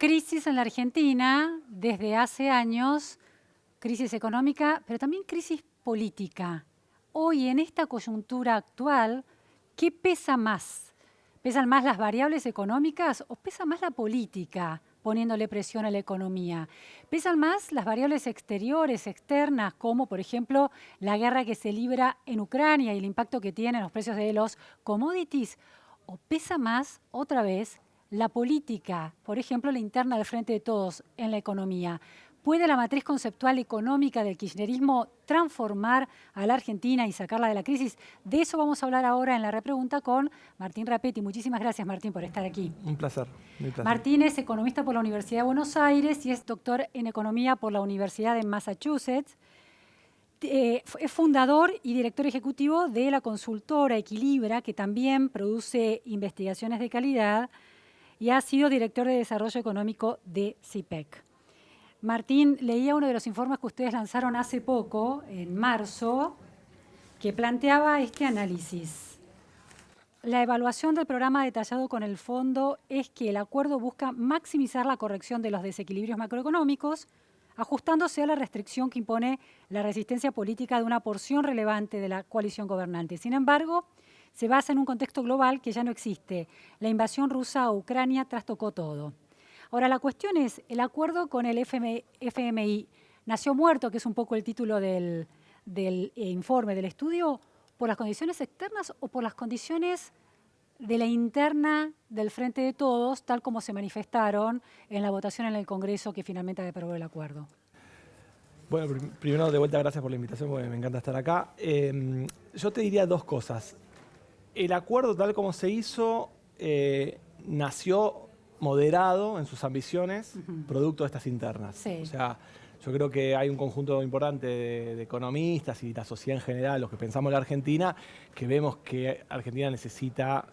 crisis en la Argentina desde hace años, crisis económica, pero también crisis política. Hoy, en esta coyuntura actual, ¿qué pesa más? ¿Pesan más las variables económicas o pesa más la política poniéndole presión a la economía? ¿Pesan más las variables exteriores, externas, como por ejemplo la guerra que se libra en Ucrania y el impacto que tiene en los precios de los commodities? ¿O pesa más, otra vez, la política, por ejemplo, la interna del Frente de Todos en la economía? ¿Puede la matriz conceptual económica del kirchnerismo transformar a la Argentina y sacarla de la crisis? De eso vamos a hablar ahora en la repregunta con Martín Rapetti. Muchísimas gracias, Martín, por estar aquí. Un placer, muy placer. Martín es economista por la Universidad de Buenos Aires y es doctor en economía por la Universidad de Massachusetts. Es fundador y director ejecutivo de la consultora Equilibra, que también produce investigaciones de calidad, y ha sido director de desarrollo económico de CIPEC. Martín, leía uno de los informes que ustedes lanzaron hace poco, en marzo, que planteaba este análisis. La evaluación del programa detallado con el fondo es que el acuerdo busca maximizar la corrección de los desequilibrios macroeconómicos, ajustándose a la restricción que impone la resistencia política de una porción relevante de la coalición gobernante. Sin embargo, se basa en un contexto global que ya no existe. La invasión rusa a Ucrania trastocó todo. Ahora, la cuestión es, el acuerdo con el FMI nació muerto, que es un poco el título del informe, del estudio, por las condiciones externas o por las condiciones de la interna del Frente de Todos, tal como se manifestaron en la votación en el Congreso que finalmente aprobó el acuerdo. Bueno, primero de vuelta gracias por la invitación, porque me encanta estar acá. Yo te diría dos cosas. El acuerdo tal como se hizo nació moderado en sus ambiciones, producto de estas internas. Sí. O sea, yo creo que hay un conjunto importante de economistas y la sociedad en general, los que pensamos en la Argentina, que vemos que Argentina necesita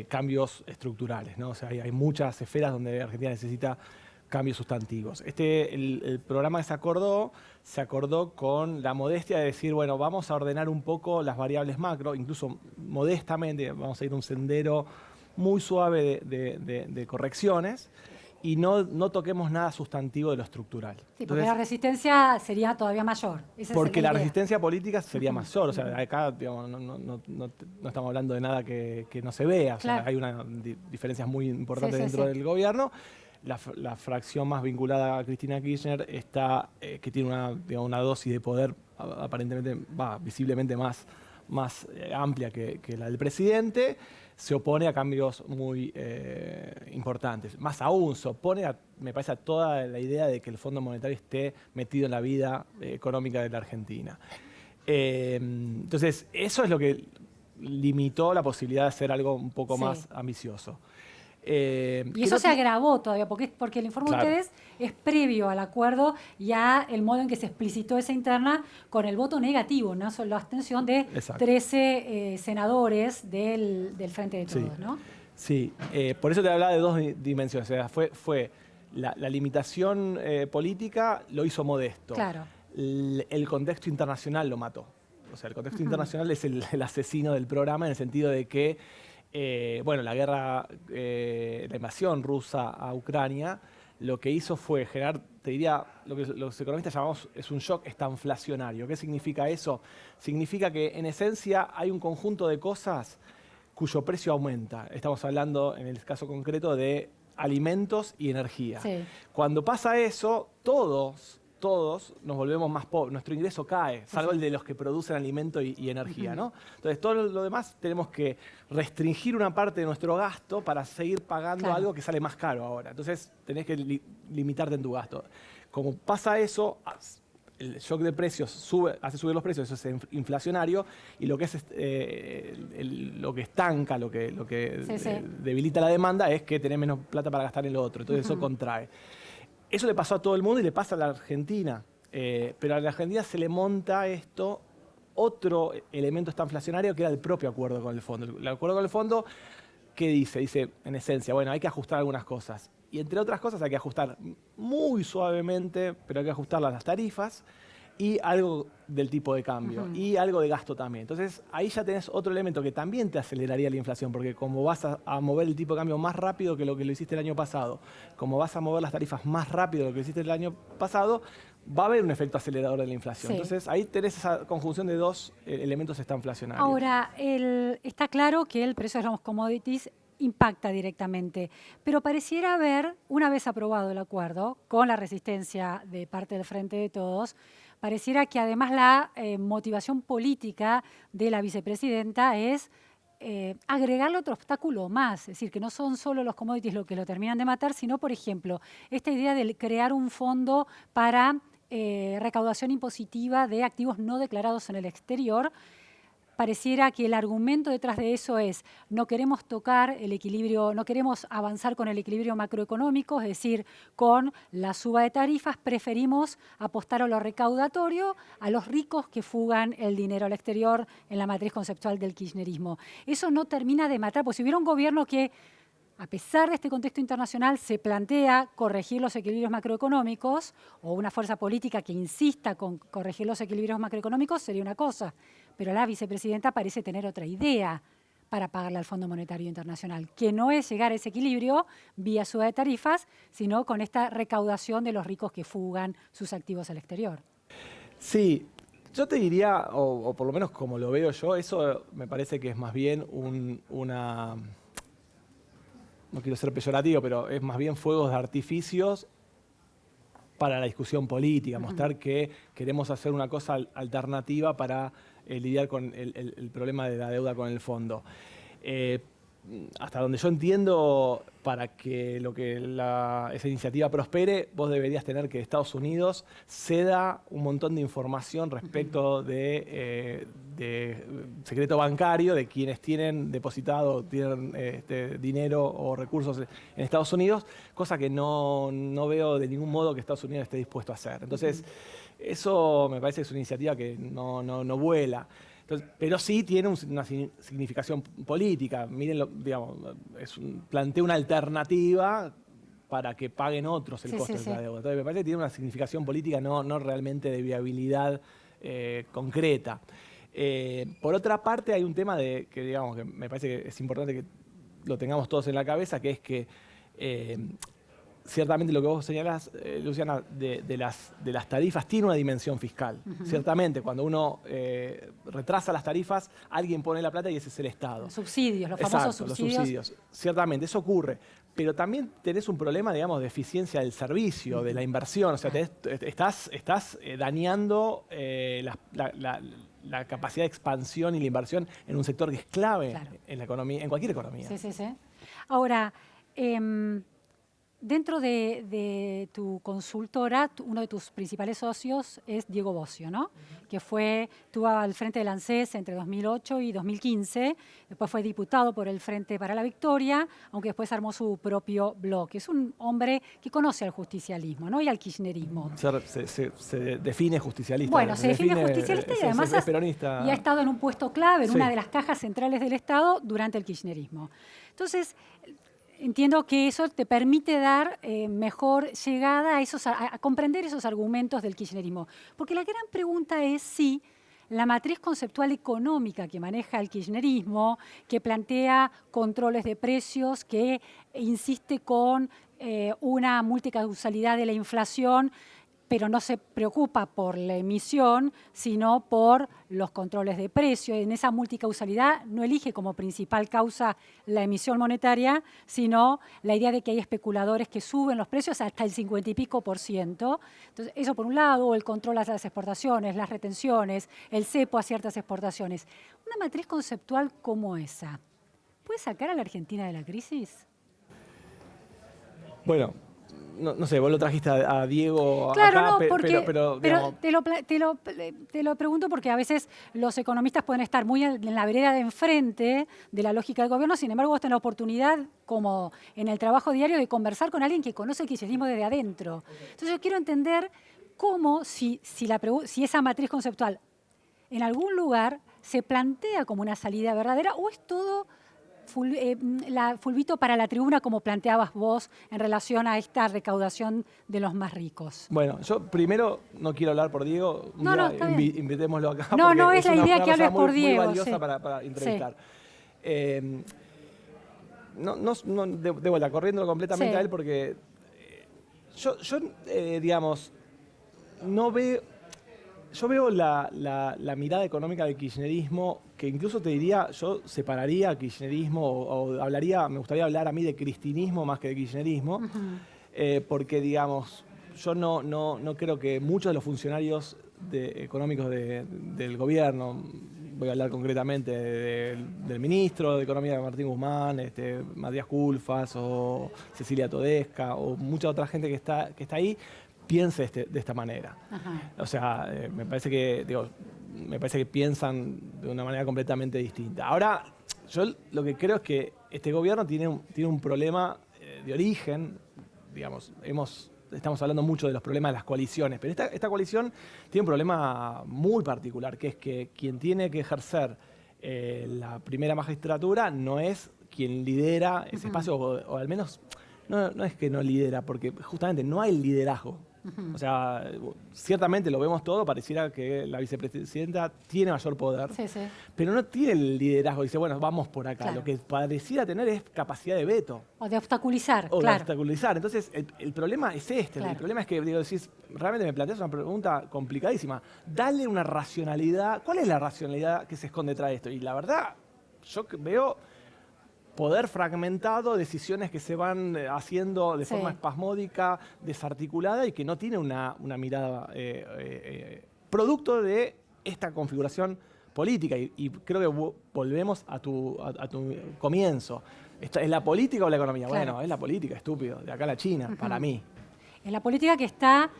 cambios estructurales, ¿no? O sea, hay muchas esferas donde Argentina necesita cambios sustantivos. El programa que se acordó con la modestia de decir, bueno, vamos a ordenar un poco las variables macro, incluso modestamente vamos a ir un sendero muy suave de correcciones y no toquemos nada sustantivo de lo estructural. Sí, porque Entonces, la resistencia sería todavía mayor. porque la resistencia política sería mayor. O sea, acá digamos, no estamos hablando de nada que no se vea. O sea, Claro. hay diferencias muy importantes Sí, dentro sí. del gobierno. La fracción más vinculada a Cristina Kirchner está, que tiene una dosis de poder aparentemente, visiblemente más amplia que la del presidente, se opone a cambios muy importantes. Más aún, se opone, me parece, a toda la idea de que el Fondo Monetario esté metido en la vida económica de la Argentina. Entonces, eso es lo que limitó la posibilidad de hacer algo un poco más ambicioso. Y eso se agravó todavía, porque el informe Claro. de ustedes es previo al acuerdo y a el modo en que se explicitó esa interna con el voto negativo, ¿no? Sobre la abstención de Exacto. 13 senadores del Frente de Todos, Sí. ¿no? Sí, por eso te hablaba de dos dimensiones. O sea, fue la limitación política lo hizo modesto. Claro. El contexto internacional lo mató. O sea, el contexto internacional es el asesino del programa en el sentido de que bueno, la guerra, la invasión rusa a Ucrania, lo que hizo fue generar, te diría, lo que los economistas llamamos es un shock estanflacionario. ¿Qué significa eso? Significa que en esencia hay un conjunto de cosas cuyo precio aumenta. Estamos hablando, en el caso concreto, de alimentos y energía. Sí. Cuando pasa eso, todos nos volvemos más pobres, nuestro ingreso cae, salvo el de los que producen alimento y energía, ¿no? Entonces, todo lo demás tenemos que restringir una parte de nuestro gasto para seguir pagando algo que sale más caro ahora. Entonces, tenés que limitarte en tu gasto. Como pasa eso, el shock de precios hace subir los precios, eso es inflacionario, y lo que es lo que estanca, lo que debilita la demanda es que tenés menos plata para gastar en lo otro. Entonces, eso contrae. Eso le pasó a todo el mundo y le pasa a la Argentina. Pero a la Argentina se le monta otro elemento estanflacionario que era el propio acuerdo con el fondo. El acuerdo con el fondo, ¿qué dice? Dice, en esencia, bueno, hay que ajustar algunas cosas. Y entre otras cosas hay que ajustar muy suavemente, pero hay que ajustar las tarifas. y algo del tipo de cambio y algo de gasto también. Entonces, ahí ya tenés otro elemento que también te aceleraría la inflación, porque como vas a mover el tipo de cambio más rápido que lo hiciste el año pasado, como vas a mover las tarifas más rápido de lo que hiciste el año pasado, va a haber un efecto acelerador de la inflación. Sí. Entonces, ahí tenés esa conjunción de dos elementos estanflacionarios. Ahora, está claro que el precio de los commodities impacta directamente, pero pareciera haber, una vez aprobado el acuerdo, con la resistencia de parte del Frente de Todos, pareciera que además la motivación política de la vicepresidenta es agregarle otro obstáculo más, es decir, que no son solo los commodities lo que lo terminan de matar, sino, por ejemplo, esta idea de crear un fondo para recaudación impositiva de activos no declarados en el exterior. Pareciera que el argumento detrás de eso es no queremos tocar el equilibrio, no queremos avanzar con el equilibrio macroeconómico, es decir, con la suba de tarifas, preferimos apostar a lo recaudatorio, a los ricos que fugan el dinero al exterior en la matriz conceptual del kirchnerismo. Eso no termina de matar, porque si hubiera un gobierno que, a pesar de este contexto internacional, se plantea corregir los equilibrios macroeconómicos, o una fuerza política que insista con corregir los equilibrios macroeconómicos, sería una cosa. Pero la vicepresidenta parece tener otra idea para pagarle al Fondo Monetario Internacional, que no es llegar a ese equilibrio vía suba de tarifas, sino con esta recaudación de los ricos que fugan sus activos al exterior. Sí, yo te diría, o por lo menos como lo veo yo, eso me parece que es más bien una... No quiero ser peyorativo, pero es más bien fuegos de artificios para la discusión política, mostrar que queremos hacer una cosa alternativa para lidiar con el problema de la deuda con el fondo. Hasta donde yo entiendo, para que esa iniciativa prospere, vos deberías tener que Estados Unidos ceda un montón de información respecto de secreto bancario, de quienes tienen depositado, tienen dinero o recursos en Estados Unidos, cosa que no veo de ningún modo que Estados Unidos esté dispuesto a hacer. Entonces, eso me parece que es una iniciativa que no vuela. Entonces, pero sí tiene una significación política. Miren, digamos, plantea una alternativa para que paguen otros el costo de la deuda. Entonces, me parece que tiene una significación política, no realmente de viabilidad concreta. Por otra parte, hay un tema que me parece que es importante que lo tengamos todos en la cabeza, que es que ciertamente lo que vos señalás, Luciana, de las tarifas tiene una dimensión fiscal. Ciertamente, cuando uno retrasa las tarifas, alguien pone la plata y ese es el Estado. Los subsidios, los famosos subsidios. Los subsidios. Ciertamente, eso ocurre. Pero también tenés un problema, digamos, de eficiencia del servicio, de la inversión. O sea, estás dañando la capacidad de expansión y la inversión en un sector que es clave en la economía, en cualquier economía. Sí. Ahora, dentro de tu consultora, uno de tus principales socios es Diego Bossio, ¿no? Que estuvo al frente del ANSES entre 2008 y 2015, después fue diputado por el Frente para la Victoria, aunque después armó su propio bloque. Es un hombre que conoce al justicialismo, ¿no? Y al kirchnerismo. Se define justicialista. Bueno, se define justicialista y además es peronista. Y ha estado en un puesto clave en una de las cajas centrales del Estado durante el kirchnerismo. Entonces, entiendo que eso te permite dar mejor llegada a comprender esos argumentos del kirchnerismo. Porque la gran pregunta es si la matriz conceptual económica que maneja el kirchnerismo, que plantea controles de precios, que insiste con una multicausalidad de la inflación, pero no se preocupa por la emisión, sino por los controles de precio. En esa multicausalidad no elige como principal causa la emisión monetaria, sino la idea de que hay especuladores que suben los precios hasta el 50 y pico %. Entonces, eso por un lado, el control a las exportaciones, las retenciones, el cepo a ciertas exportaciones. Una matriz conceptual como esa, ¿puede sacar a la Argentina de la crisis? Bueno, no sé, vos lo trajiste a Diego claro, acá, no, porque, pero te lo pregunto porque a veces los economistas pueden estar muy en la vereda de enfrente de la lógica del gobierno, sin embargo vos tenés la oportunidad, como en el trabajo diario, de conversar con alguien que conoce el kirchnerismo desde adentro. Entonces yo quiero entender cómo, si esa matriz conceptual en algún lugar se plantea como una salida verdadera o es todo Fulvito, para la tribuna, como planteabas vos, en relación a esta recaudación de los más ricos? Bueno, yo primero no quiero hablar por Diego. Un día está bien. invitémoslo acá. No, porque no es la idea una que hables persona por Diego. muy valiosa Sí. para entrevistar. Sí. De vuelta, corriéndolo completamente Sí. a él, porque yo digamos, no veo. Yo veo la mirada económica del kirchnerismo, que incluso te diría, yo separaría kirchnerismo o me gustaría hablar a mí de cristinismo más que de kirchnerismo, porque, digamos, yo no creo que muchos de los funcionarios económicos del gobierno, voy a hablar concretamente del ministro de Economía, Martín Guzmán, Matías Culfas o Cecilia Todesca o mucha otra gente que está ahí, piense de esta manera. Ajá. O sea, me parece que piensan de una manera completamente distinta. Ahora, yo lo que creo es que este gobierno tiene un problema de origen, digamos, estamos hablando mucho de los problemas de las coaliciones, pero esta coalición tiene un problema muy particular, que es que quien tiene que ejercer la primera magistratura no es quien lidera ese espacio, o al menos no es que no lidera, porque justamente no hay liderazgo. O sea, ciertamente lo vemos todo, pareciera que la vicepresidenta tiene mayor poder, Sí, sí. pero no tiene el liderazgo. Dice, bueno, vamos por acá. Claro. Lo que pareciera tener es capacidad de veto. O de obstaculizar, O de claro. obstaculizar. Entonces, el problema es este. Claro. El problema es que, decís, realmente me planteas una pregunta complicadísima. Dale una racionalidad. ¿Cuál es la racionalidad que se esconde detrás de esto? Y la verdad, yo veo poder fragmentado, decisiones que se van haciendo de forma espasmódica, desarticulada y que no tiene una mirada producto de esta configuración política. Y creo que volvemos a tu comienzo. ¿Es la política o la economía? Claro. Bueno, es la política, estúpido. De acá a la China, para mí. Es la política que está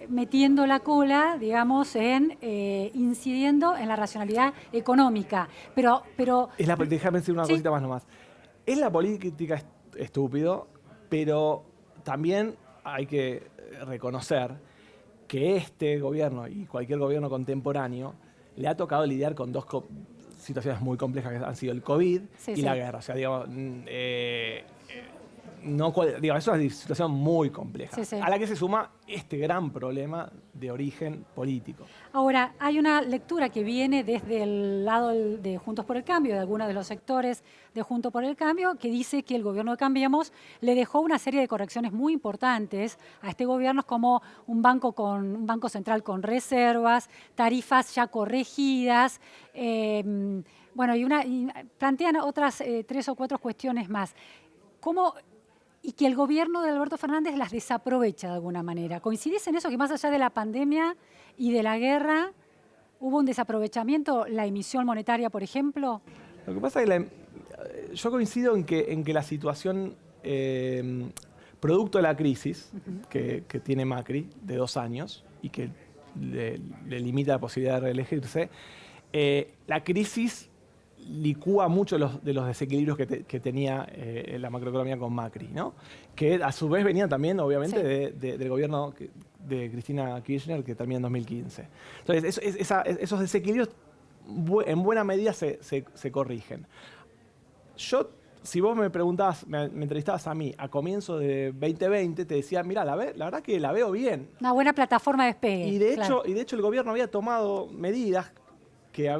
metiendo la cola, digamos, incidiendo en la racionalidad económica. Pero Déjame decir una cosita más nomás. Es la política estúpido, pero también hay que reconocer que este gobierno y cualquier gobierno contemporáneo le ha tocado lidiar con dos situaciones muy complejas que han sido el COVID y la guerra. O sea, digamos, es una situación muy compleja, a la que se suma este gran problema de origen político. Ahora, hay una lectura que viene desde el lado de Juntos por el Cambio, de algunos de los sectores de Juntos por el Cambio, que dice que el gobierno de Cambiemos le dejó una serie de correcciones muy importantes a este gobierno, como un banco central con reservas, tarifas ya corregidas, bueno, y plantean otras 3 o 4 cuestiones más. Y que el gobierno de Alberto Fernández las desaprovecha de alguna manera. ¿Coincidís en eso, que más allá de la pandemia y de la guerra hubo un desaprovechamiento, la emisión monetaria, por ejemplo? Lo que pasa es que yo coincido en que la situación, producto de la crisis que tiene Macri de 2 años y que le limita la posibilidad de reelegirse, la crisis licúa mucho de los desequilibrios que tenía la macroeconomía con Macri, ¿no? Que a su vez venían también, obviamente, del gobierno de Cristina Kirchner, que termina en 2015. Entonces, esos desequilibrios en buena medida se corrigen. Si vos me preguntabas, me entrevistabas a mí a comienzo de 2020, te decía, mira, la verdad que la veo bien. Una buena plataforma de despegue. Y de hecho el gobierno había tomado medidas que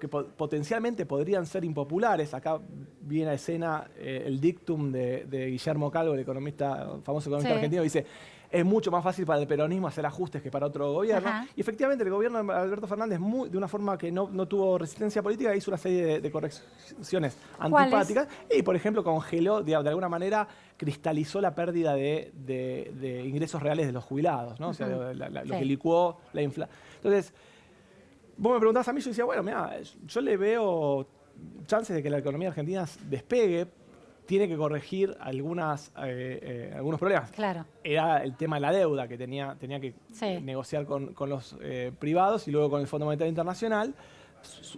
potencialmente podrían ser impopulares. Acá viene a escena el dictum de Guillermo Calvo, el famoso economista argentino, que dice, es mucho más fácil para el peronismo hacer ajustes que para otro gobierno. Y efectivamente el gobierno de Alberto Fernández, de una forma que no tuvo resistencia política, hizo una serie de correcciones antipáticas. Y, por ejemplo, congeló, de alguna manera, cristalizó la pérdida de ingresos reales de los jubilados, ¿no? O sea, lo que licuó la inflación. Entonces, vos me preguntabas a mí, yo decía, bueno, mira, yo le veo chances de que la economía argentina despegue, tiene que corregir algunos problemas. Claro. Era el tema de la deuda, que tenía que negociar con los privados y luego con el Fondo Monetario Internacional.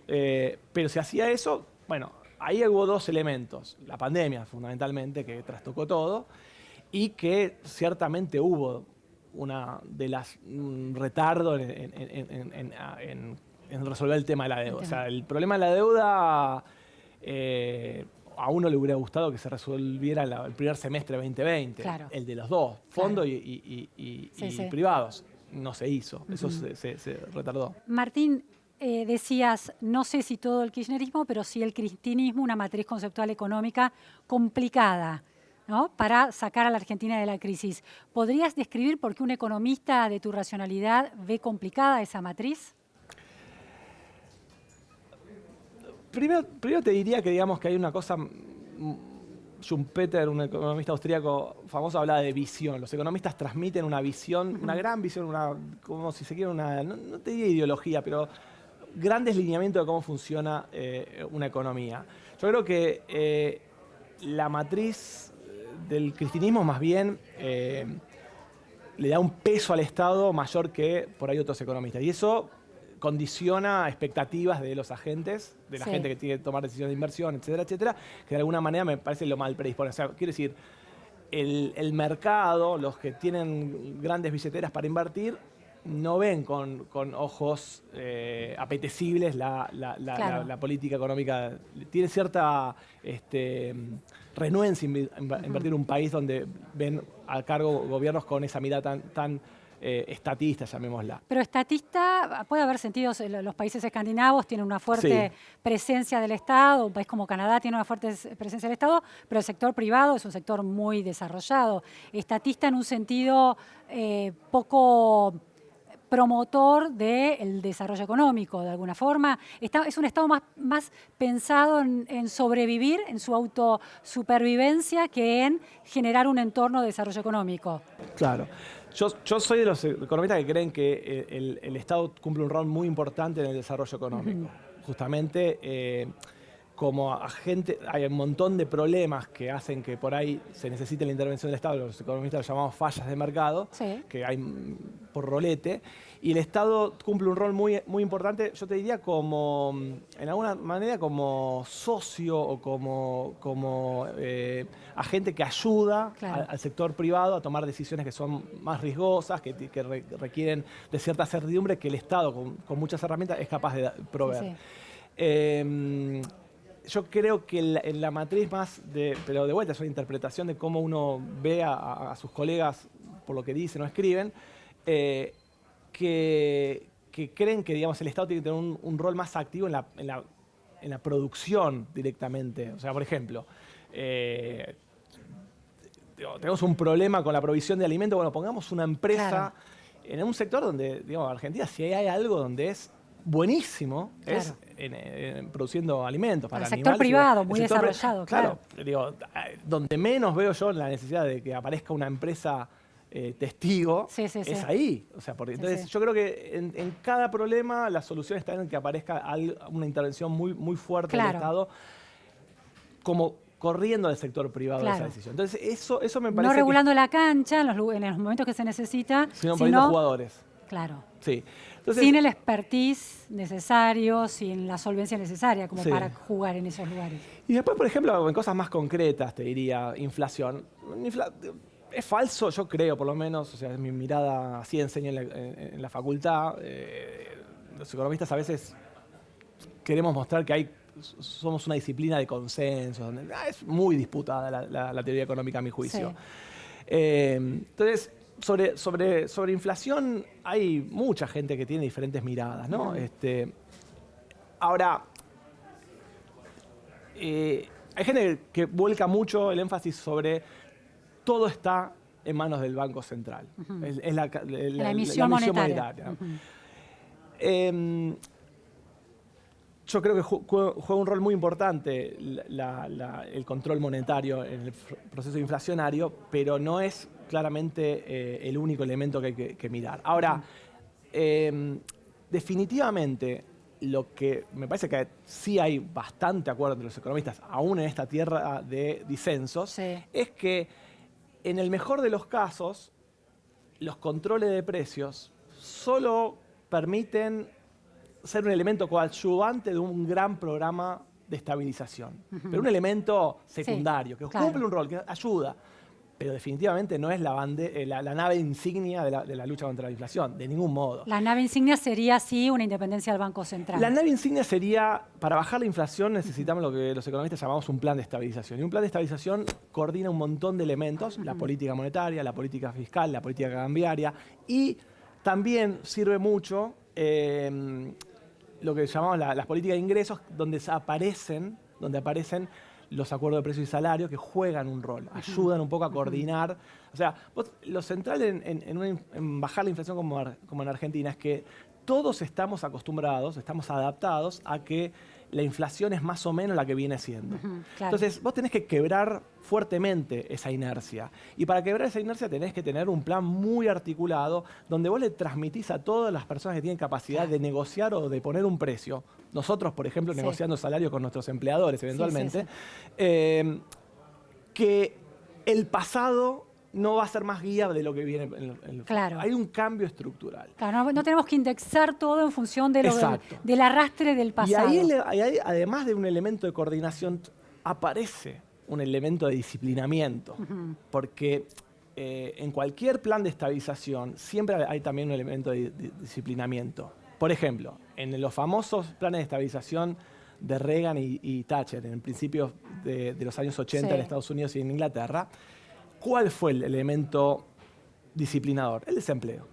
Pero si hacía eso, bueno, ahí hubo 2 elementos. La pandemia, fundamentalmente, que trastocó todo, y que ciertamente hubo un retardo en resolver el tema de la deuda. O sea, el problema de la deuda a uno le hubiera gustado que se resolviera el primer semestre de 2020, Claro. el de los dos, fondos Claro. y Sí. privados. No se hizo, eso se retardó. Martín, decías, no sé si todo el kirchnerismo, pero sí el cristinismo, una matriz conceptual económica complicada, ¿no? Para sacar a la Argentina de la crisis. ¿Podrías describir por qué un economista de tu racionalidad ve complicada esa matriz? Primero te diría que digamos que hay una cosa. Schumpeter, un economista austríaco famoso, hablaba de visión. Los economistas transmiten una visión, una gran visión, como si se quiere no te diría ideología, pero grandes lineamientos de cómo funciona una economía. Yo creo que la matriz del cristianismo más bien le da un peso al Estado mayor que por ahí otros economistas. Y eso condiciona expectativas de los agentes, de la gente que tiene que tomar decisiones de inversión, etcétera, etcétera, que de alguna manera me parece lo mal predispone. O sea, quiero decir, el mercado, los que tienen grandes billeteras para invertir, no ven con ojos apetecibles la política económica. Tiene cierta renuencia a invertir en un país donde ven a cargo gobiernos con esa mirada tan estatista, llamémosla. Pero estatista, puede haber sentidos, los países escandinavos tienen una fuerte presencia del Estado, un país como Canadá tiene una fuerte presencia del Estado, pero el sector privado es un sector muy desarrollado. Estatista en un sentido poco promotor del desarrollo económico, de alguna forma. Es un Estado más pensado en sobrevivir, en su autosupervivencia, que en generar un entorno de desarrollo económico. Claro. Yo soy de los economistas que creen que el Estado cumple un rol muy importante en el desarrollo económico. Justamente, como agente, hay un montón de problemas que hacen que por ahí se necesite la intervención del Estado, los economistas lo llamamos fallas de mercado, que hay por rolete, y el Estado cumple un rol muy, muy importante, yo te diría como, en alguna manera, como socio o como agente que ayuda al sector privado a tomar decisiones que son más riesgosas, que requieren de cierta certidumbre que el Estado, con muchas herramientas, es capaz de proveer. Yo creo que en la matriz más pero de vuelta es una interpretación de cómo uno ve a sus colegas por lo que dicen o escriben, que creen que digamos, el Estado tiene que tener un rol más activo en la producción directamente. O sea, por ejemplo, tenemos un problema con la provisión de alimentos, bueno, pongamos una empresa en un sector donde, digamos, Argentina, si hay algo donde es buenísimo, es produciendo alimentos para animales. El sector privado, muy desarrollado, claro. Digo, donde menos veo yo la necesidad de que aparezca una empresa testigo, es ahí. O sea, entonces yo creo que en cada problema la solución está en que aparezca una intervención muy, muy fuerte del Estado, como corriendo al sector privado de esa decisión. Entonces eso me parece no regulando la cancha en los momentos que se necesita, sino poniendo jugadores. Claro. Sí. Entonces, sin el expertise necesario, sin la solvencia necesaria como para jugar en esos lugares. Y después, por ejemplo, en cosas más concretas, te diría, inflación. Es falso, yo creo, por lo menos, o sea, es mi mirada, así enseño en la facultad. Los economistas a veces queremos mostrar que somos una disciplina de consenso, donde es muy disputada la teoría económica, a mi juicio. Entonces, sobre inflación hay mucha gente que tiene diferentes miradas, ¿no? Ahora, hay gente que vuelca mucho el énfasis sobre todo está en manos del Banco Central. Es la emisión monetaria. Yo creo que juega un rol muy importante el control monetario en el proceso inflacionario, pero no es claramente el único elemento que hay que mirar. Ahora, definitivamente, lo que me parece que sí hay bastante acuerdo entre los economistas, aún en esta tierra de disensos, es que en el mejor de los casos, los controles de precios solo permiten ser un elemento coadyuvante de un gran programa de estabilización. Pero un elemento secundario, que cumple un rol, que ayuda. pero definitivamente no es la nave insignia de la lucha contra la inflación, de ningún modo. La nave insignia sería, sí, una independencia del Banco Central. La nave insignia sería, para bajar la inflación necesitamos lo que los economistas llamamos un plan de estabilización. Y un plan de estabilización coordina un montón de elementos, la política monetaria, la política fiscal, la política cambiaria, y también sirve mucho lo que llamamos las políticas de ingresos, donde aparecen los acuerdos de precios y salarios que juegan un rol, ayudan un poco a coordinar. O sea, lo central en bajar la inflación como en Argentina es que todos estamos acostumbrados, estamos adaptados a que la inflación es más o menos la que viene siendo. Claro. Entonces, vos tenés que quebrar fuertemente esa inercia. Y para quebrar esa inercia tenés que tener un plan muy articulado donde vos le transmitís a todas las personas que tienen capacidad de negociar o de poner un precio. Nosotros, por ejemplo, negociando salarios con nuestros empleadores eventualmente, que el pasado no va a ser más guía de lo que viene en el futuro. Hay un cambio estructural. Claro, no tenemos que indexar todo en función del arrastre del pasado. Y ahí, además de un elemento de coordinación, aparece un elemento de disciplinamiento. Porque en cualquier plan de estabilización siempre hay también un elemento de disciplinamiento. Por ejemplo, en los famosos planes de estabilización de Reagan y Thatcher, en principios de los años 80 en Estados Unidos y en Inglaterra, ¿cuál fue el elemento disciplinador? El desempleo.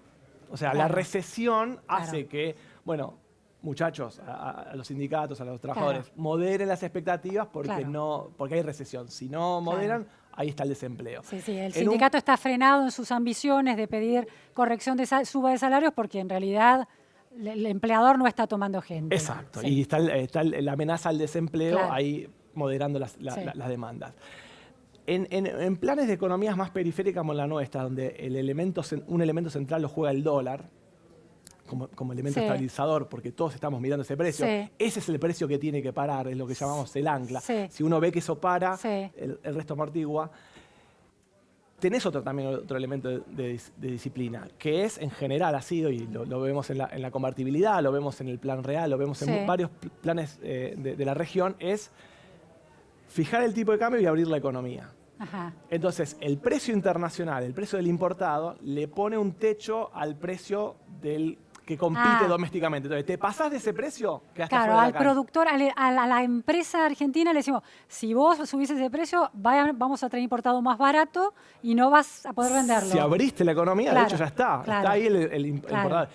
O sea, la recesión hace que, bueno, muchachos, a los sindicatos, a los trabajadores, moderen las expectativas porque hay recesión. Si no moderan, ahí está el desempleo. El sindicato está frenado en sus ambiciones de pedir corrección de suba de salarios porque en realidad el empleador no está tomando gente. Exacto. Y está la amenaza al desempleo ahí moderando las demandas. En planes de economías más periféricas como la nuestra, donde un elemento central lo juega el dólar, como elemento estabilizador, porque todos estamos mirando ese precio, ese es el precio que tiene que parar, es lo que llamamos el ancla. Si uno ve que eso para, el resto amortigua. Tenés también otro elemento de disciplina, que es en general ha sido, y lo vemos en la convertibilidad, lo vemos en el plan real, lo vemos en varios planes de la región, es fijar el tipo de cambio y abrir la economía. Entonces, el precio internacional, el precio del importado, le pone un techo al precio del que compite domésticamente. Entonces, te pasás de ese precio, quedaste fuera de la cancha. Productor, a la empresa argentina le decimos, si vos subís ese precio, vamos a traer importado más barato y no vas a poder venderlo. Si abriste la economía, de hecho ya está. Está ahí el importado.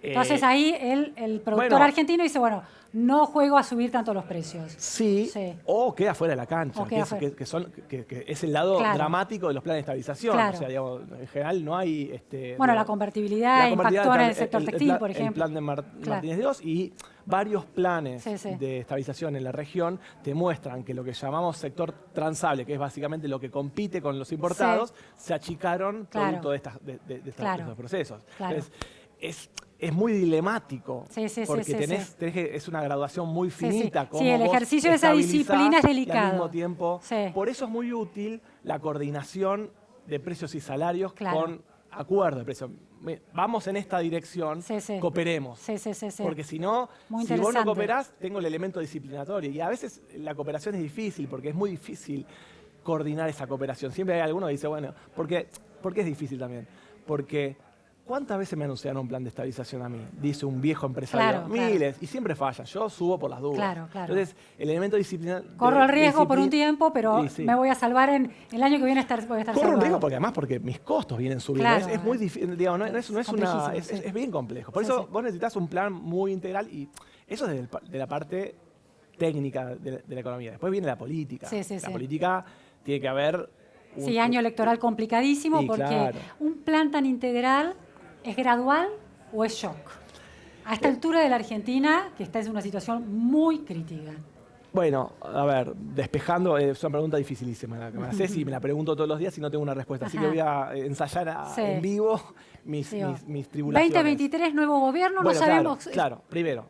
Entonces ahí el productor argentino dice, bueno, no juego a subir tanto los precios. Sí. O queda fuera de la cancha, que es el lado dramático de los planes de estabilización. O sea, digamos, en general no hay... la convertibilidad impactó en el sector textil, por ejemplo. El plan de Martínez de Oz y varios planes de estabilización en la región te muestran que lo que llamamos sector transable, que es básicamente lo que compite con los importados, se achicaron producto de estos procesos. Entonces, es muy dilemático, porque es una graduación muy finita. El ejercicio de esa disciplina es delicado. Al mismo tiempo, por eso es muy útil la coordinación de precios y salarios con acuerdo de precios. Vamos en esta dirección, cooperemos. Porque si no, si vos no cooperás, tengo el elemento disciplinatorio. Y a veces la cooperación es difícil, porque es muy difícil coordinar esa cooperación. Siempre hay alguno que dice, bueno, ¿por qué es difícil también? Porque ¿cuántas veces me anunciaron un plan de estabilización a mí? Dice un viejo empresario. Miles. Y siempre falla. Yo subo por las dudas. Entonces, el elemento disciplinario... Corro el riesgo por un tiempo, pero me voy a salvar en el año que viene voy a estar Corro un riesgo porque mis costos vienen subiendo. Es muy difícil. Digamos, es bien complejo. Por eso vos necesitas un plan muy integral y eso es de la parte técnica de la economía. Después viene la política. La política tiene que haber... año electoral complicadísimo porque un plan tan integral... ¿Es gradual o es shock? A esta altura de la Argentina, que está en una situación muy crítica. Bueno, a ver, despejando, es una pregunta dificilísima la que me haces y me la pregunto todos los días y no tengo una respuesta. Así que voy a ensayar en vivo mis tribulaciones. 2023, nuevo gobierno, no sabemos... Claro, primero.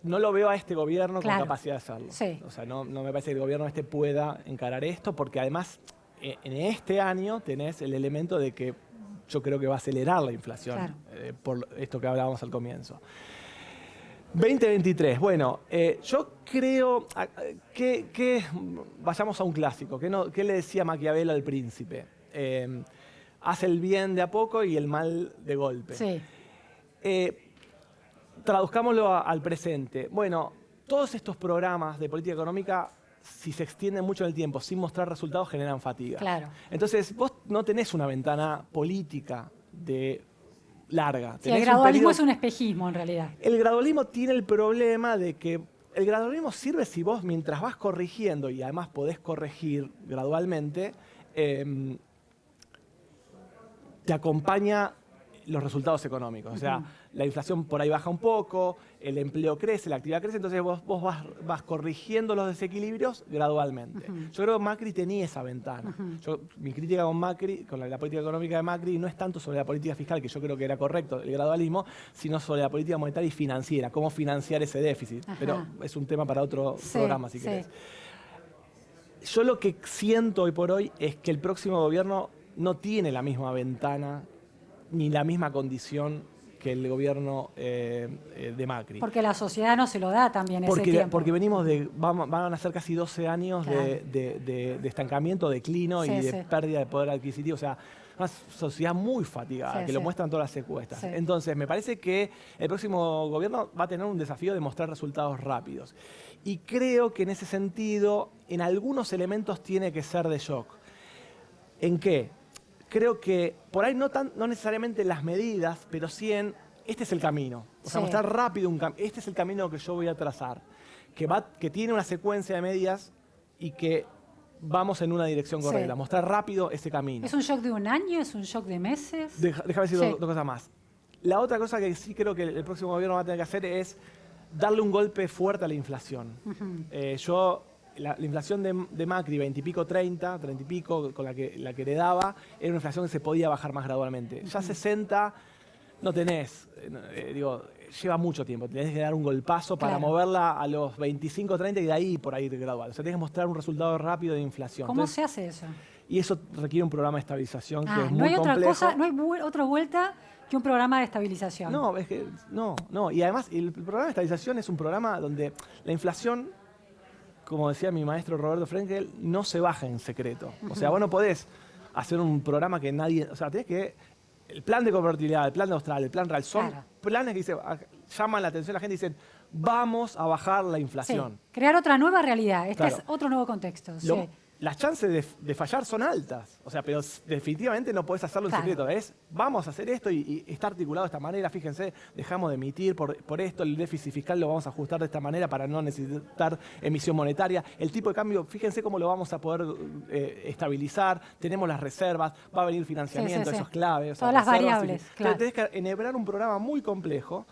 No lo veo a este gobierno con capacidad de hacerlo. O sea, no me parece que el gobierno pueda encarar esto porque además en este año tenés el elemento de que yo creo que va a acelerar la inflación, por esto que hablábamos al comienzo. 2023. Bueno, yo creo que vayamos a un clásico. ¿Qué le decía Maquiavelo al príncipe? Hace el bien de a poco y el mal de golpe. Sí. Traduzcámoslo al presente. Bueno, todos estos programas de política económica, si se extienden mucho en el tiempo sin mostrar resultados, generan fatiga. Claro. Entonces, vos no tenés una ventana política larga. Sí, el gradualismo es un espejismo, en realidad. El gradualismo tiene el problema de que el gradualismo sirve si vos, mientras vas corrigiendo, y además podés corregir gradualmente, te acompaña los resultados económicos. O sea, la inflación por ahí baja un poco, el empleo crece, la actividad crece, entonces vos vas corrigiendo los desequilibrios gradualmente. Yo creo que Macri tenía esa ventana. Mi crítica con Macri, con la política económica de Macri, no es tanto sobre la política fiscal, que yo creo que era correcto, el gradualismo, sino sobre la política monetaria y financiera, cómo financiar ese déficit. Pero es un tema para otro programa, si querés. Yo lo que siento hoy por hoy es que el próximo gobierno no tiene la misma ventana ni la misma condición que el gobierno de Macri. Porque la sociedad no se lo da también ese tiempo. Porque venimos van a ser casi 12 años de estancamiento, declino y de pérdida de poder adquisitivo. O sea, una sociedad muy fatigada, que lo muestran todas las encuestas. Entonces, me parece que el próximo gobierno va a tener un desafío de mostrar resultados rápidos. Y creo que en ese sentido, en algunos elementos tiene que ser de shock. ¿En qué? Creo que por ahí no necesariamente las medidas, pero sí este es el camino. O sea, mostrar rápido este es el camino que yo voy a trazar. Que tiene una secuencia de medidas y que vamos en una dirección correcta. Mostrar rápido ese camino. ¿Es un shock de un año? ¿Es un shock de meses? Déjame decir dos cosas más. La otra cosa que sí creo que el próximo gobierno va a tener que hacer es darle un golpe fuerte a la inflación. La inflación de Macri, 20 y pico, 30 y pico, con la que heredaba, era una inflación que se podía bajar más gradualmente. Ya 60 no tenés, lleva mucho tiempo. Tenés que dar un golpazo para moverla a los 25, 30 y de ahí por ahí gradual. O sea, tenés que mostrar un resultado rápido de inflación. ¿Cómo se hace eso? Y eso requiere un programa de estabilización que es no muy hay complejo. Otra cosa, no hay otra vuelta que un programa de estabilización. No, es que no. Y además el programa de estabilización es un programa donde la inflación, como decía mi maestro Roberto Frenkel, no se baja en secreto. O sea, vos no podés hacer un programa que nadie... O sea, tenés que... El plan de convertibilidad, el plan de Austral, el plan real, son planes que llaman la atención a la gente y dicen, vamos a bajar la inflación. Crear otra nueva realidad. Este es otro nuevo contexto. Las chances de fallar son altas. O sea, pero definitivamente no podés hacerlo en secreto. Vamos a hacer esto y está articulado de esta manera. Fíjense, dejamos de emitir por esto. El déficit fiscal lo vamos a ajustar de esta manera para no necesitar emisión monetaria. El tipo de cambio, fíjense cómo lo vamos a poder estabilizar. Tenemos las reservas, va a venir financiamiento, eso es clave. Todas las variables. Entonces tenés que enhebrar un programa muy complejo,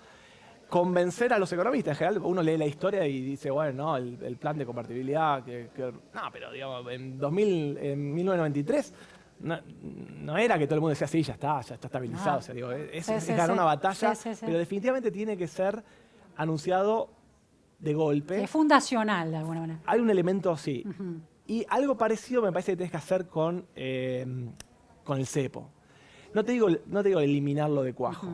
convencer a los economistas. En general, uno lee la historia y dice, bueno, no, el plan de convertibilidad, no, pero digamos, en 1993 no era que todo el mundo decía, sí, ya está estabilizado. O sea, es ganar una batalla, pero definitivamente tiene que ser anunciado de golpe. Es fundacional, de alguna manera. Hay un elemento, sí. Y algo parecido me parece que tenés que hacer con el cepo. No te digo eliminarlo de cuajo.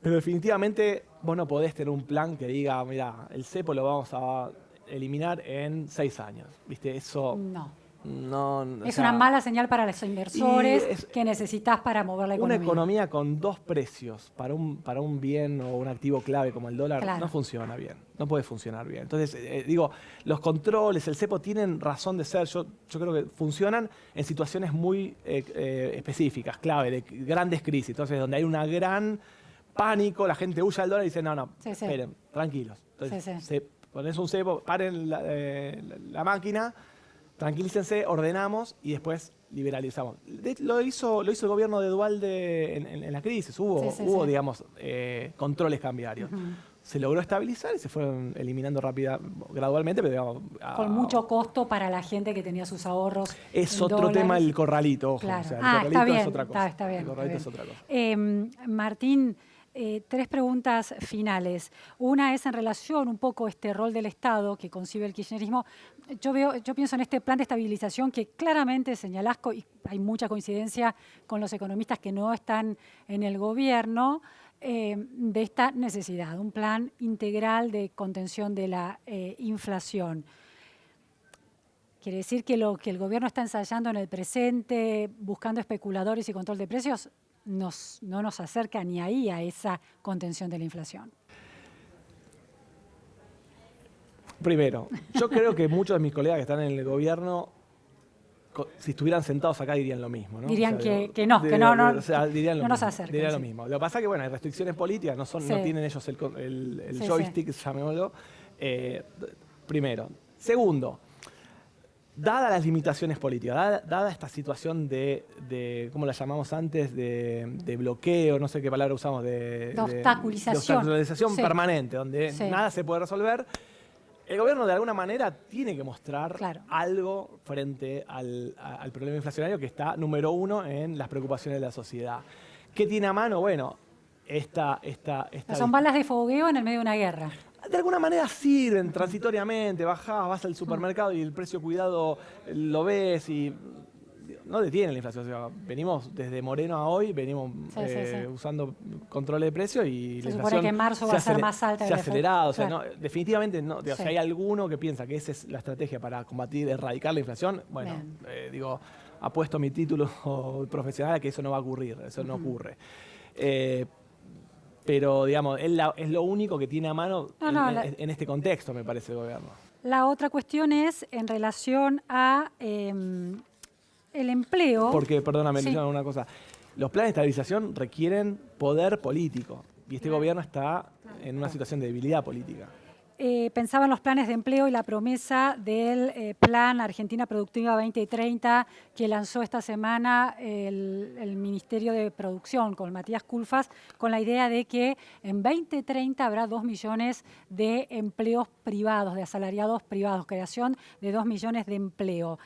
Pero definitivamente vos no podés tener un plan que diga, mira, el cepo lo vamos a eliminar en 6 años. ¿Viste? Eso no es una mala señal para los inversores que necesitas para mover la economía. Una economía con dos precios para un bien o un activo clave como el dólar no funciona bien. No puede funcionar bien. Entonces, los controles, el cepo tienen razón de ser. Yo creo que funcionan en situaciones muy específicas, clave, de grandes crisis. Entonces, donde hay una gran pánico, la gente huye al dólar y dice, no, esperen, tranquilos. Entonces, ponés un cepo, paren la máquina, tranquilícense, ordenamos y después liberalizamos. Lo hizo el gobierno de Duhalde en la crisis. Hubo digamos, controles cambiarios. Se logró estabilizar y se fueron eliminando gradualmente, pero digamos, con mucho costo para la gente que tenía sus ahorros. Es otro dólares. Tema el corralito, ojo. Claro. O sea, el corralito está bien, es otra cosa. Está bien. El corralito es otra cosa. Martín, tres preguntas finales. Una es en relación un poco a este rol del Estado que concibe el kirchnerismo. Yo pienso en este plan de estabilización que claramente señalás, y hay mucha coincidencia con los economistas que no están en el gobierno, de esta necesidad, un plan integral de contención de la inflación. ¿Quiere decir que lo que el gobierno está ensayando en el presente, buscando especuladores y control de precios, no nos acerca ni ahí a esa contención de la inflación? Primero, yo creo que muchos de mis colegas que están en el gobierno, si estuvieran sentados acá dirían lo mismo, ¿no? Dirían o sea, que no o sea, dirían lo no nos mismo, acercan. dirían Sí. lo mismo. Lo que pasa es que, bueno, hay restricciones políticas, no tienen ellos el Sí, joystick, llamémoslo. Primero. Segundo, dadas las limitaciones políticas, dada esta situación de ¿cómo la llamamos antes? De bloqueo, no sé qué palabra usamos, De obstaculización. de obstaculización Sí. permanente, donde Sí. nada se puede resolver. El gobierno de alguna manera tiene que mostrar algo frente al problema inflacionario que está número uno en las preocupaciones de la sociedad. ¿Qué tiene a mano? Bueno, esta Son balas de fogueo en el medio de una guerra. de alguna manera sirven transitoriamente, bajás, vas al supermercado y el precio cuidado lo ves y no detiene la inflación. O sea, venimos desde Moreno a hoy, venimos usando controles de precio y se la supone inflación que en marzo va a ser más alta. se ha acelerado. O sea, claro. no, definitivamente no. Si hay alguno que piensa que esa es la estrategia para combatir, erradicar la inflación, bueno, apuesto mi título profesional a que eso no va a ocurrir, eso no ocurre. Pero, digamos, es lo único que tiene a mano en este contexto, me parece, el gobierno. La otra cuestión es en relación a el empleo. Porque, perdóname, una cosa. Los planes de estabilización requieren poder político y este gobierno está en una situación de debilidad política. Pensaba en los planes de empleo y la promesa del Plan Argentina Productiva 2030 que lanzó esta semana el Ministerio de Producción con Matías Culfas, con la idea de que en 2030 habrá 2 millones de empleos privados, de asalariados privados, creación de 2 millones de empleo.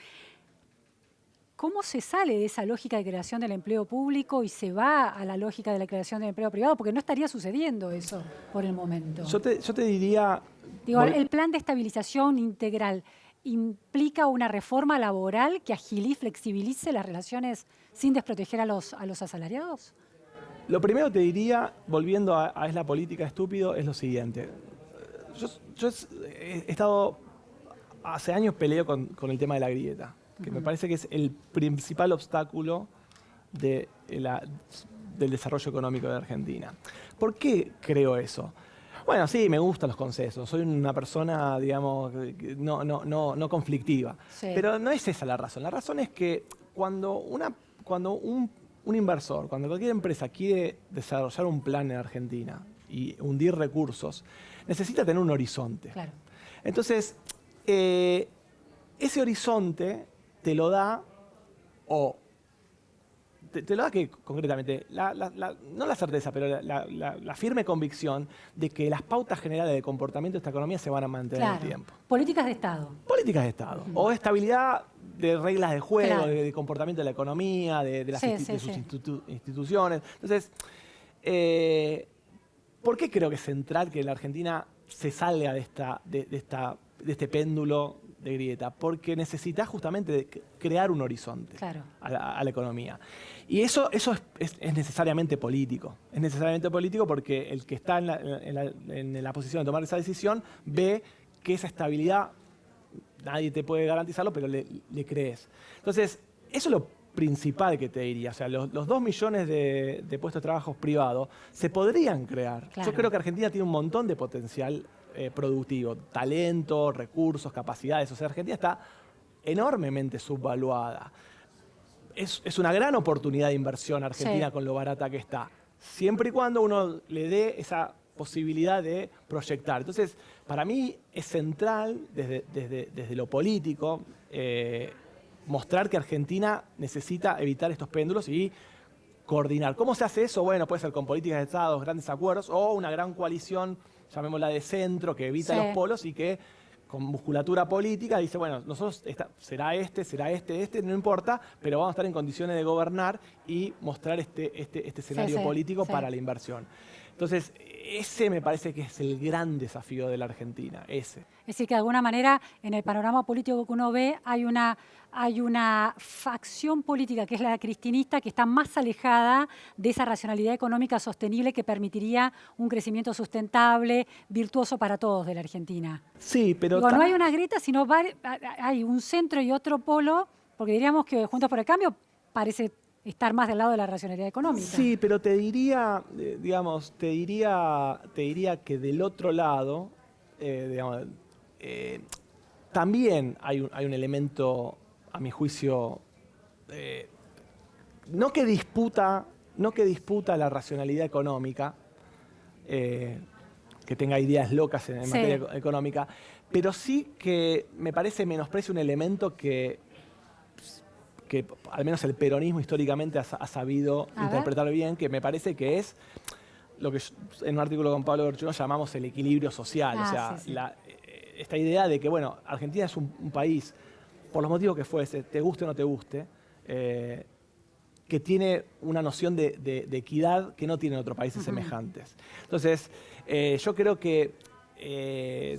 ¿Cómo se sale de esa lógica de creación del empleo público y se va a la lógica de la creación del empleo privado? Porque no estaría sucediendo eso por el momento. Yo te diría... Digo, el plan de estabilización integral implica una reforma laboral que agilice y flexibilice las relaciones sin desproteger a los asalariados. Lo primero te diría, volviendo a es la política estúpido, es lo siguiente. Yo he estado, hace años peleo con el tema de la grieta, que me parece que es el principal obstáculo del desarrollo económico de Argentina. ¿Por qué creo eso? Bueno, sí, me gustan los consensos. Soy una persona, digamos, no conflictiva. Sí. Pero no es esa la razón. La razón es que cuando un inversor, cuando cualquier empresa quiere desarrollar un plan en Argentina y hundir recursos, necesita tener un horizonte. Claro. Entonces, ese horizonte te lo da te lo da que, concretamente, no la certeza, pero la firme convicción de que las pautas generales de comportamiento de esta economía se van a mantener en el tiempo. Políticas de Estado. Políticas de Estado. O estabilidad de reglas de juego, de comportamiento de la economía, de sus instituciones. Entonces, ¿por qué creo que es central que la Argentina se salga de este péndulo de grieta? Porque necesita justamente crear un horizonte a la economía. Y eso es necesariamente político. Es necesariamente político porque el que está en la posición de tomar esa decisión ve que esa estabilidad nadie te puede garantizarlo, pero le crees. Entonces, eso es lo principal que te diría. O sea, los 2 millones de puestos de trabajo privados se podrían crear. Claro. Yo creo que Argentina tiene un montón de potencial productivo, talento, recursos, capacidades. O sea, Argentina está enormemente subvaluada. Es una gran oportunidad de inversión Argentina con lo barata que está, siempre y cuando uno le dé esa posibilidad de proyectar. Entonces, para mí es central, desde lo político, mostrar que Argentina necesita evitar estos péndulos y coordinar. ¿Cómo se hace eso? Bueno, puede ser con políticas de Estado, grandes acuerdos, o una gran coalición, llamémosla de centro, que evita los polos y que con musculatura política, dice, bueno, nosotros será este, no importa, pero vamos a estar en condiciones de gobernar y mostrar este escenario político para la inversión. Entonces, ese me parece que es el gran desafío de la Argentina, ese. Es decir, que de alguna manera en el panorama político que uno ve hay una facción política que es la cristinista que está más alejada de esa racionalidad económica sostenible que permitiría un crecimiento sustentable, virtuoso para todos de la Argentina. Sí, pero... Digo, no hay una grieta, sino hay un centro y otro polo, porque diríamos que Juntos por el Cambio parece estar más del lado de la racionalidad económica. Sí, pero te diría, digamos, te diría que del otro lado, digamos, también hay un elemento, a mi juicio, no que disputa la racionalidad económica, que tenga ideas locas en materia económica, pero sí que me parece menosprecia un elemento que al menos el peronismo históricamente ha sabido interpretar bien, que me parece que es lo que en un artículo con Pablo Berchuno llamamos el equilibrio social. O sea, esta idea de que, bueno, Argentina es un país, por los motivos que fuese, te guste o no te guste, que tiene una noción de equidad que no tienen otros países semejantes. Entonces, yo creo que,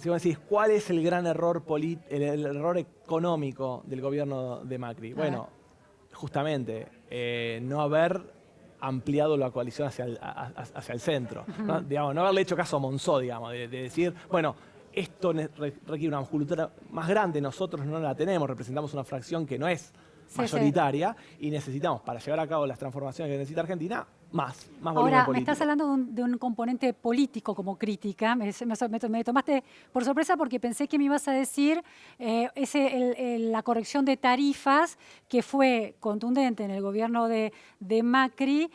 si vos decís, ¿cuál es el gran error, el error económico del gobierno de Macri? Bueno, justamente, no haber ampliado la coalición hacia el centro. ¿No? Digamos, no haberle hecho caso a Monzó, digamos, de decir, bueno, esto requiere una musculatura más grande, nosotros no la tenemos, representamos una fracción que no es mayoritaria y necesitamos, para llevar a cabo las transformaciones que necesita Argentina, más volumen político. Ahora, me estás hablando de un componente político como crítica. Me tomaste por sorpresa porque pensé que me ibas a decir la corrección de tarifas que fue contundente en el gobierno de Macri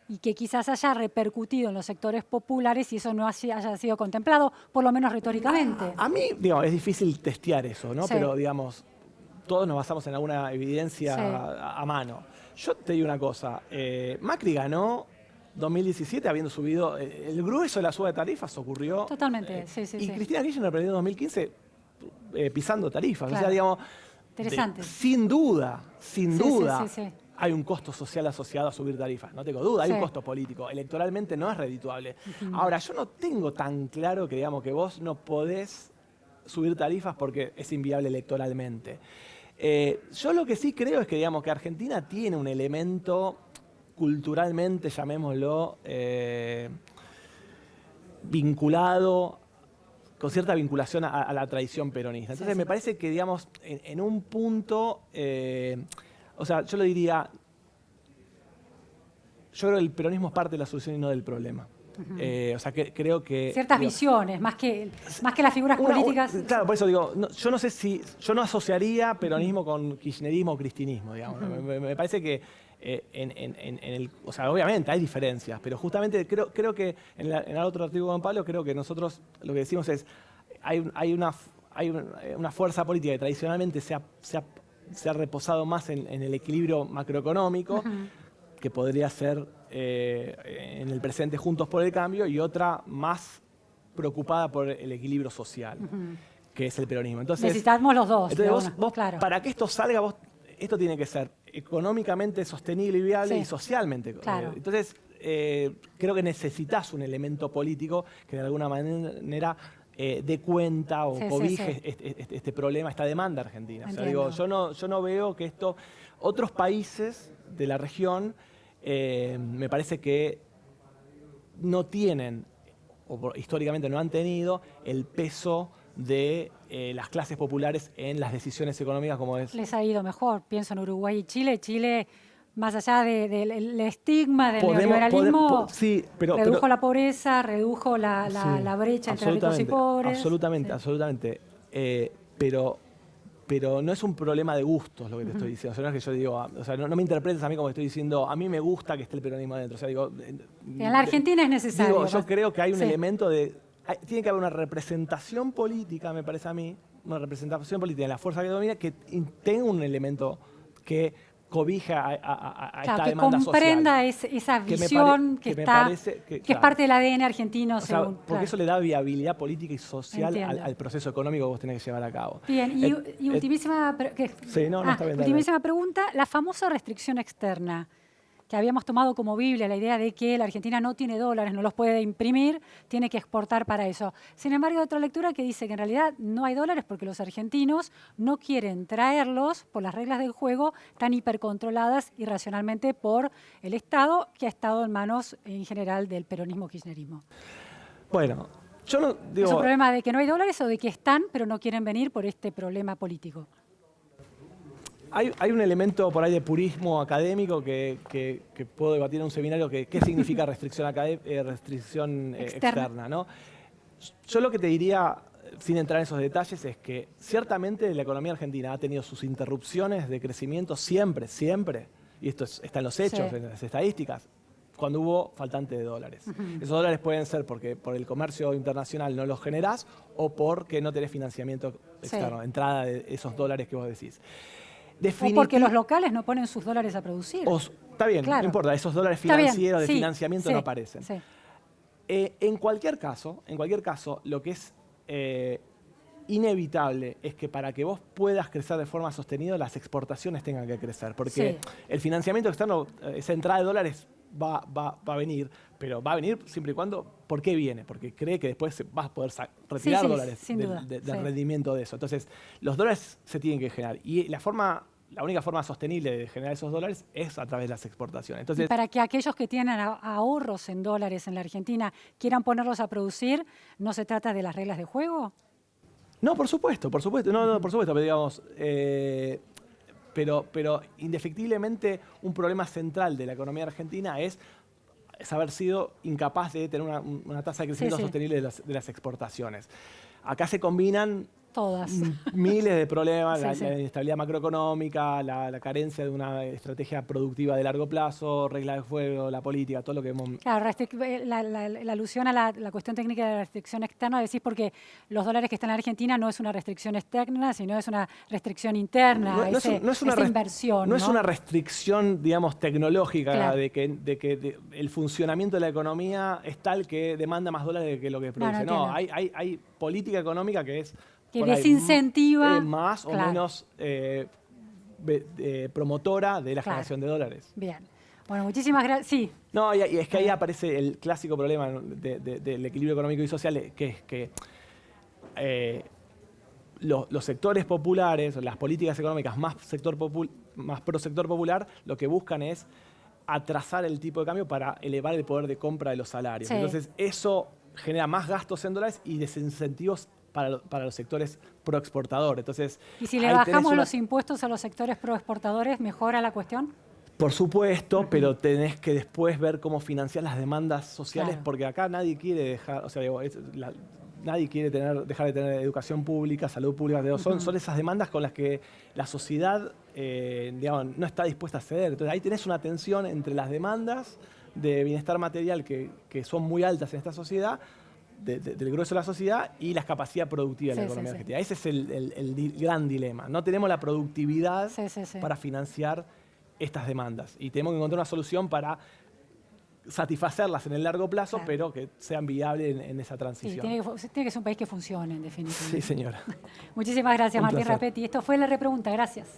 y que quizás haya repercutido en los sectores populares y eso no haya sido contemplado, por lo menos retóricamente. A mí, digamos, es difícil testear eso, ¿no? Pero, digamos, todos nos basamos en alguna evidencia a mano. Yo te digo una cosa, Macri ganó 2017 habiendo subido, el grueso de la suba de tarifas ocurrió. Totalmente, y Cristina Kirchner perdió en 2015 pisando tarifas. Claro. O sea, digamos, interesante. Sin duda, hay un costo social asociado a subir tarifas. No tengo duda, hay un costo político. Electoralmente no es redituable. Ahora, yo no tengo tan claro que, digamos, que vos no podés subir tarifas porque es inviable electoralmente. Yo lo que sí creo es que, digamos, que Argentina tiene un elemento culturalmente, llamémoslo, vinculado, con cierta vinculación a la tradición peronista. Entonces me parece que, digamos, en un punto, o sea, yo lo diría, yo creo que el peronismo es parte de la solución y no del problema. O sea, creo que... Ciertas visiones, más que las figuras políticas... Claro, por eso digo, yo no sé si... Yo no asociaría peronismo con kirchnerismo o cristinismo, digamos. Me parece que o sea, obviamente hay diferencias, pero justamente creo que en el otro artículo con Pablo, creo que nosotros lo que decimos es hay una fuerza política que tradicionalmente se ha reposado más en el equilibrio macroeconómico, que podría ser en el presente Juntos por el Cambio, y otra más preocupada por el equilibrio social, que es el peronismo. Entonces, necesitamos los dos. Entonces vos para que esto salga, esto tiene que ser económicamente sostenible y viable y socialmente. Entonces, creo que necesitas un elemento político que de alguna manera dé cuenta o cobije este problema, esta demanda argentina. O sea, digo, yo no veo que esto... Otros países de la región me parece que no tienen, o históricamente no han tenido, el peso de las clases populares en las decisiones económicas como es. Les ha ido mejor, pienso en Uruguay y Chile. Chile, más allá del estigma del neoliberalismo, redujo la pobreza, redujo la brecha entre ricos y pobres. Absolutamente. Pero no es un problema de gustos lo que te estoy diciendo. O sea, no es que yo digo, o sea, no me interpretes a mí como estoy diciendo, a mí me gusta que esté el peronismo adentro. O sea, digo, en la Argentina es necesario. Digo, yo creo que hay un elemento de... Tiene que haber una representación política, me parece a mí, una representación política en la fuerza que domina, que tenga un elemento que cobija a Claro, esta que demanda comprenda social. esa Que me visión pare- que, que me está, parece que, que es claro. parte del ADN argentino, O sea, según. porque Claro. eso le da viabilidad política y social Entiendo. al proceso económico que vos tenés que llevar a cabo. Bien, y ultimísima, sí, no, está bien, dale. ultimísima pregunta, la famosa restricción externa, que habíamos tomado como Biblia, la idea de que la Argentina no tiene dólares, no los puede imprimir, tiene que exportar para eso. Sin embargo, hay otra lectura que dice que en realidad no hay dólares porque los argentinos no quieren traerlos por las reglas del juego tan hipercontroladas irracionalmente por el Estado, que ha estado en manos en general del peronismo-kirchnerismo. Bueno, yo no digo... ¿Es un problema de que no hay dólares o de que están, pero no quieren venir por este problema político? Hay un elemento por ahí de purismo académico que puedo debatir en un seminario, qué significa restricción, externa, ¿no? Yo lo que te diría, sin entrar en esos detalles, es que ciertamente la economía argentina ha tenido sus interrupciones de crecimiento siempre, y esto está en los hechos, Sí. en las estadísticas, cuando hubo faltante de dólares. Esos dólares pueden ser porque por el comercio internacional no los generás o porque no tenés financiamiento externo, entrada de esos dólares que vos decís. O porque los locales no ponen sus dólares a producir. Está bien, Claro. no importa, esos dólares Está bien, financieros de sí, financiamiento sí, no aparecen. sí. En cualquier caso, lo que es inevitable es que para que vos puedas crecer de forma sostenida, las exportaciones tengan que crecer. Porque el financiamiento externo, esa entrada de dólares va a venir, pero va a venir siempre y cuando, ¿por qué viene? Porque cree que después vas a poder retirar dólares del rendimiento de eso. Entonces, los dólares se tienen que generar. Y la única forma sostenible de generar esos dólares es a través de las exportaciones. Entonces, y para que aquellos que tienen ahorros en dólares en la Argentina quieran ponerlos a producir, ¿no se trata de las reglas de juego? No, por supuesto. No, por supuesto, pero digamos... Pero indefectiblemente un problema central de la economía argentina es haber sido incapaz de tener una tasa de crecimiento sostenible de las exportaciones. Acá se combinan todas miles de problemas, la inestabilidad macroeconómica, la carencia de una estrategia productiva de largo plazo, reglas de juego, la política, todo lo que hemos... Claro, la alusión a la cuestión técnica de la restricción externa, decís porque los dólares que están en Argentina no es una restricción externa, sino es una restricción interna, esa inversión. No es una restricción, digamos, tecnológica, claro, de que el funcionamiento de la economía es tal que demanda más dólares que lo que produce. No, hay política económica que es... que desincentiva. Más o menos promotora de la generación de dólares. Bien. Bueno, muchísimas gracias. Sí. No, y es que ahí aparece el clásico problema del equilibrio económico y social, que es que los sectores populares, las políticas económicas más pro sector popular, lo que buscan es atrasar el tipo de cambio para elevar el poder de compra de los salarios. Entonces, eso genera más gastos en dólares y desincentivos para los sectores proexportadores. Entonces, ¿y si le bajamos los impuestos a los sectores proexportadores, mejora la cuestión? Por supuesto, pero tenés que después ver cómo financiar las demandas sociales, porque acá nadie quiere dejar, o sea, nadie quiere dejar de tener educación pública, salud pública. Son esas demandas con las que la sociedad digamos, no está dispuesta a ceder. Entonces ahí tenés una tensión entre las demandas de bienestar material que son muy altas en esta sociedad, del grueso de la sociedad, y la capacidad productiva de la economía argentina. Ese es el gran dilema. No tenemos la productividad para financiar estas demandas. Y tenemos que encontrar una solución para satisfacerlas en el largo plazo, pero que sean viables en esa transición. Sí, tiene que ser un país que funcione, en definitiva. Sí, señora. Muchísimas gracias, Martín placer. Rapetti. Esto fue La Repregunta. Gracias.